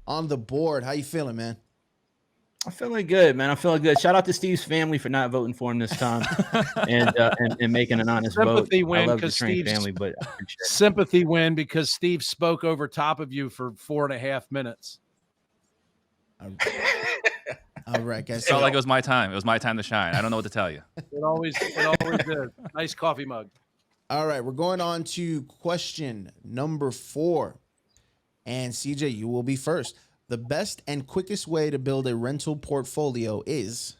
on the board. How you feeling, man? I'm feeling good, man. I'm feeling good. Shout out to Steve's family for not voting for him this time and making an honest sympathy vote. win I love the because Trang Steve's family, but I appreciate it. sympathy win because Steve spoke over top of you for 4.5 minutes. All right, guys. It felt like it was my time. It was my time to shine. I don't know what to tell you. It always is. Nice coffee mug. All right, we're going on to question number 4. And CJ, you will be first. The best and quickest way to build a rental portfolio is?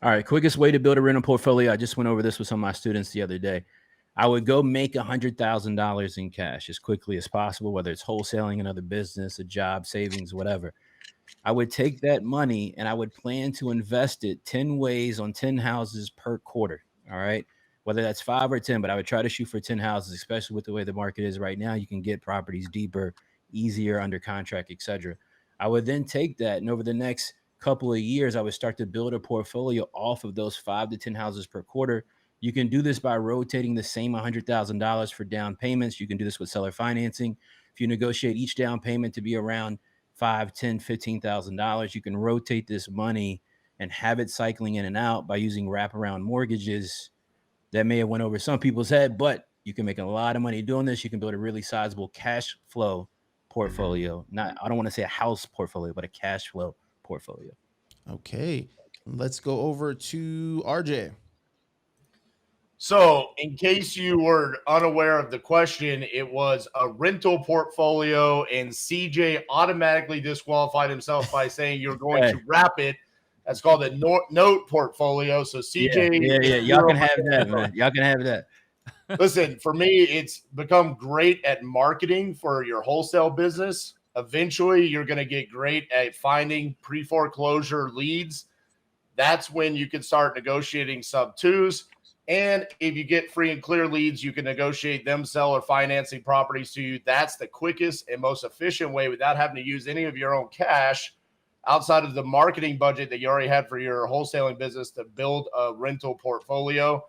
All right, quickest way to build a rental portfolio. I just went over this with some of my students the other day. I would go make $100,000 in cash as quickly as possible, whether it's wholesaling, another business, a job, savings, whatever. I would take that money and I would plan to invest it 10 ways on 10 houses per quarter. All right. Whether that's 5 or 10, but I would try to shoot for 10 houses, especially with the way the market is right now. You can get properties deeper, easier, under contract, etc. I would then take that, and over the next couple of years, I would start to build a portfolio off of those 5 to 10 houses per quarter. You can do this by rotating the same $100,000 for down payments. You can do this with seller financing. If you negotiate each down payment to be around $5,000, $10,000, $15,000, you can rotate this money and have it cycling in and out by using wraparound mortgages. That may have went over some people's head, but you can make a lot of money doing this. You can build a really sizable cash flow portfolio. I don't want to say a house portfolio, but a cash flow portfolio. Okay, let's go over to RJ. So, in case you were unaware of the question, it was a rental portfolio, and CJ automatically disqualified himself by saying you're going to wrap it. That's called a note portfolio. So, CJ, yeah, y'all can have that, man. Y'all can have that. Listen, for me, it's become great at marketing for your wholesale business. Eventually, you're going to get great at finding pre-foreclosure leads. That's when you can start negotiating sub-2s. And if you get free and clear leads, you can negotiate them seller financing properties to you. That's the quickest and most efficient way without having to use any of your own cash outside of the marketing budget that you already had for your wholesaling business to build a rental portfolio.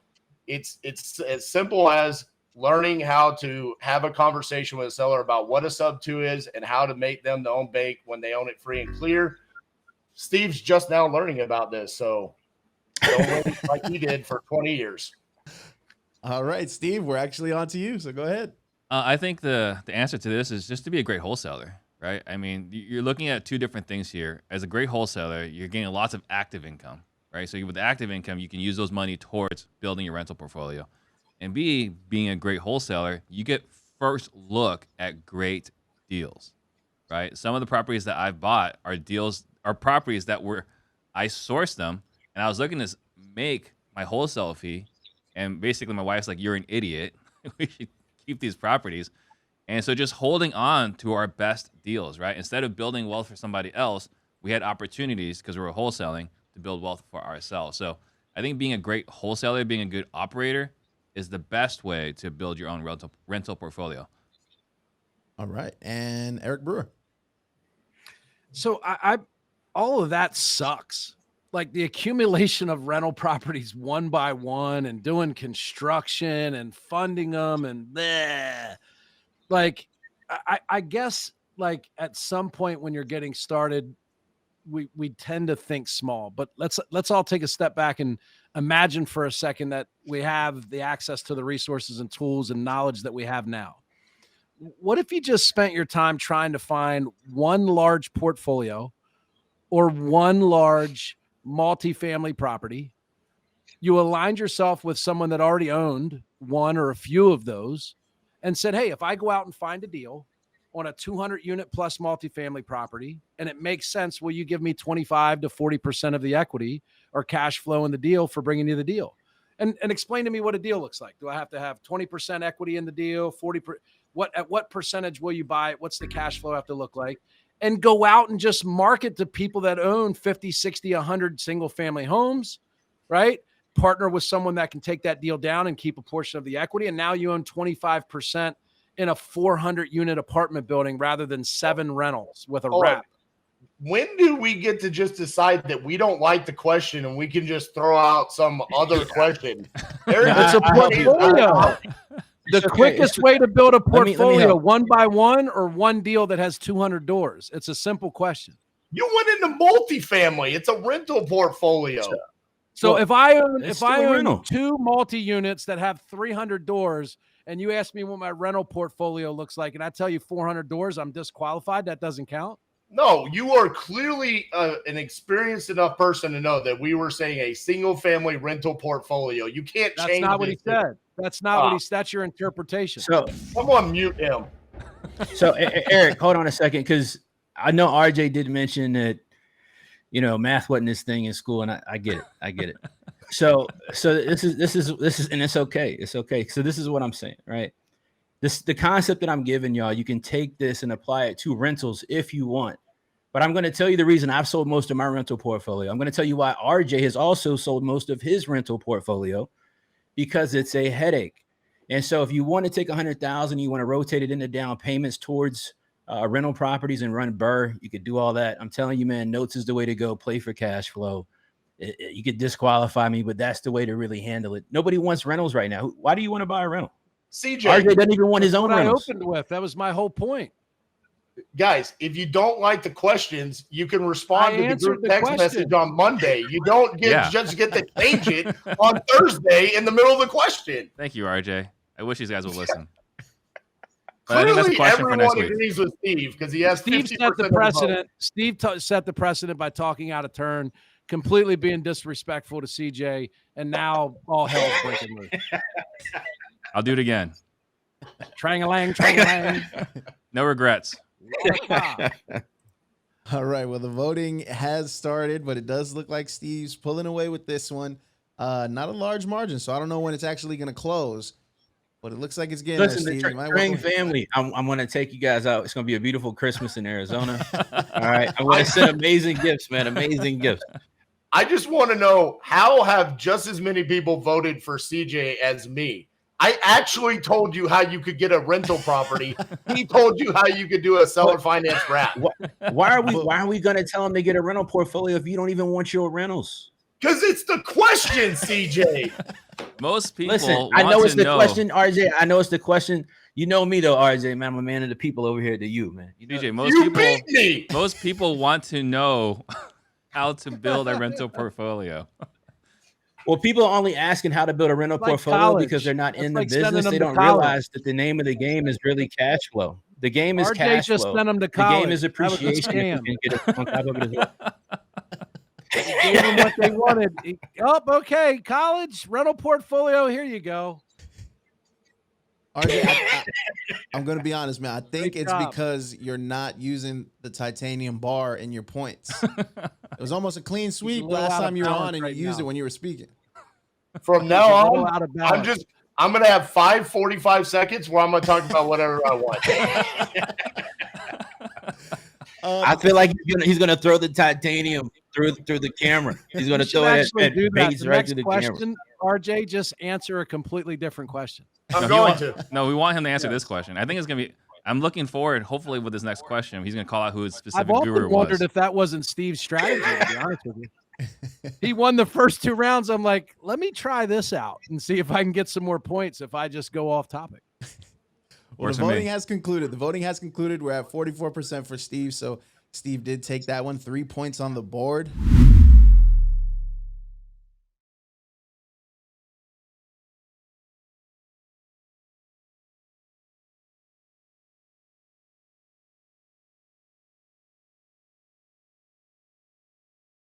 It's as simple as learning how to have a conversation with a seller about what a sub-2 is and how to make them their own bank when they own it free and clear. Steve's just now learning about this, so don't wait like he did for 20 years. All right, Steve, we're actually on to you, so go ahead. I think the answer to this is just to be a great wholesaler, right? I mean, you're looking at 2 different things here. As a great wholesaler, you're getting lots of active income, right? So with active income, you can use those money towards building your rental portfolio. And B, being a great wholesaler, you get first look at great deals, right? Some of the properties that I've bought are properties that I sourced them, and I was looking to make my wholesale fee, and basically my wife's like, "You're an idiot. We should keep these properties." And so just holding on to our best deals, right? Instead of building wealth for somebody else, we had opportunities because we were wholesaling to build wealth for ourselves. So I think being a great wholesaler, being a good operator is the best way to build your own rental portfolio. All right. And Eric Brewer. So I all of that sucks. Like the accumulation of rental properties one by one and doing construction and funding them and bleh. Like, I guess like at some point when you're getting started, we tend to think small, but let's all take a step back and imagine for a second that we have the access to the resources and tools and knowledge that we have now. What if you just spent your time trying to find one large portfolio or one large multifamily property? You aligned yourself with someone that already owned one or a few of those and said, hey, if I go out and find a deal on a 200 unit plus multifamily property and it makes sense, will you give me 25 to 40% of the equity or cash flow in the deal for bringing you the deal? And explain to me what a deal looks like. Do I have to have 20% equity in the deal, 40%? At what percentage will you buy it? What's the cash flow have to look like? And go out and just market to people that own 50, 60, 100 single family homes, right? Partner with someone that can take that deal down and keep a portion of the equity. And now you own 25% in a 400 unit apartment building rather than 7 rentals with a wrap. When do we get to just decide that we don't like the question and we can just throw out some other question? It's a portfolio. The quickest way to build a Let me portfolio, help. one by one or one deal that has 200 doors? It's a simple question. You went into multifamily. It's a rental portfolio. So Well, if I own it's still a own rental. 2 multi-units that have 300 doors, and you ask me what my rental portfolio looks like, and I tell you 400 doors, I'm disqualified. That doesn't count. No, you are clearly an experienced enough person to know that we were saying a single family rental portfolio. You can't That's change not what he it. said. That's not what he. That's your interpretation. So Someone mute him. Eric, hold on a second, because I know RJ did mention that, you know, math wasn't his thing in school, and I get it. So this is, and it's okay. It's okay. So this is what I'm saying, right? The concept that I'm giving y'all, you can take this and apply it to rentals if you want. But I'm going to tell you the reason I've sold most of my rental portfolio. I'm going to tell you why RJ has also sold most of his rental portfolio, because it's a headache. And so if you want to take $100,000, you want to rotate it into down payments towards rental properties and run BRRRR, you could do all that. I'm telling you, man, notes is the way to go. Play for cash flow. You could disqualify me, but that's the way to really handle it. Nobody wants rentals right now. Why do you want to buy a rental? CJ, RJ doesn't even want his own what I rentals. opened with. That was my whole point. guys, if you don't like the questions, you can respond I to the answered group the text question. message on Monday. You don't just get to change it on Thursday in the middle of the question. Thank you, RJ. I wish these guys would listen. But I think that's a Clearly, question for next everyone week. agrees with Steve because he has Steve 50% set the of vote. precedent. Steve set the precedent by talking out of turn, completely being disrespectful to CJ, and now all hell's breaking loose. I'll do it again. Trang-a-lang, trang-a-lang. No regrets. All right. Well, the voting has started, but it does look like Steve's pulling away with this one. Not a large margin, so I don't know when it's actually going to close, but it looks like it's getting Listen, there, the Steve. You might Trang want to- family, I'm going to take you guys out. It's going to be a beautiful Christmas in Arizona. All right. I'm going to send amazing gifts, man. Amazing gifts. I just want to know, how have just as many people voted for CJ as me? I actually told you how you could get a rental property. He told you how you could do a seller finance wrap. Why are we going to tell them to get a rental portfolio if you don't even want your rentals? Because it's the question, CJ. Most people Listen, I want know it's to the know. question, RJ. I know it's the question. You know me though, RJ, man. I'm a man of the people over here to you, man. You know, DJ, You beat me. most people want to know how to build a rental portfolio. well, people are only asking how to build a rental Like portfolio college. because they're not That's in the like sending business. them They to don't college. realize that the name of the game is really cash flow. The game is RJ cash just flow. sent them to The college. game is That was a appreciation. If scam. you can get it on top of it as well. Gave them what they wanted. Oh, okay. College rental portfolio. Here you go. RJ, I'm going to be honest, man. I think Great it's job. because you're not using the titanium bar in your points. It was almost a clean sweep little last out of time you were balance on and right you used now. it when you were speaking. From now He's a little on, out of balance. I'm going to have 45 seconds where I'm going to talk about whatever I want. I feel like he's gonna throw the titanium through the camera. He's gonna You should throw it actually at do that. baits The right next through the camera. question, RJ, just answer a completely different question. I'm No, going to. No, we want him to answer this question. I think it's gonna be. I'm looking forward. Hopefully, with this next question, he's gonna call out who his I've specific often guru wondered was. if that wasn't Steve's strategy, to be honest with you. He won the first 2 rounds. I'm like, let me try this out and see if I can get some more points if I just go off topic. Well, Works the for me. voting has concluded. The voting has concluded. We're at 44% for Steve. So Steve did take that one. 3 points on the board.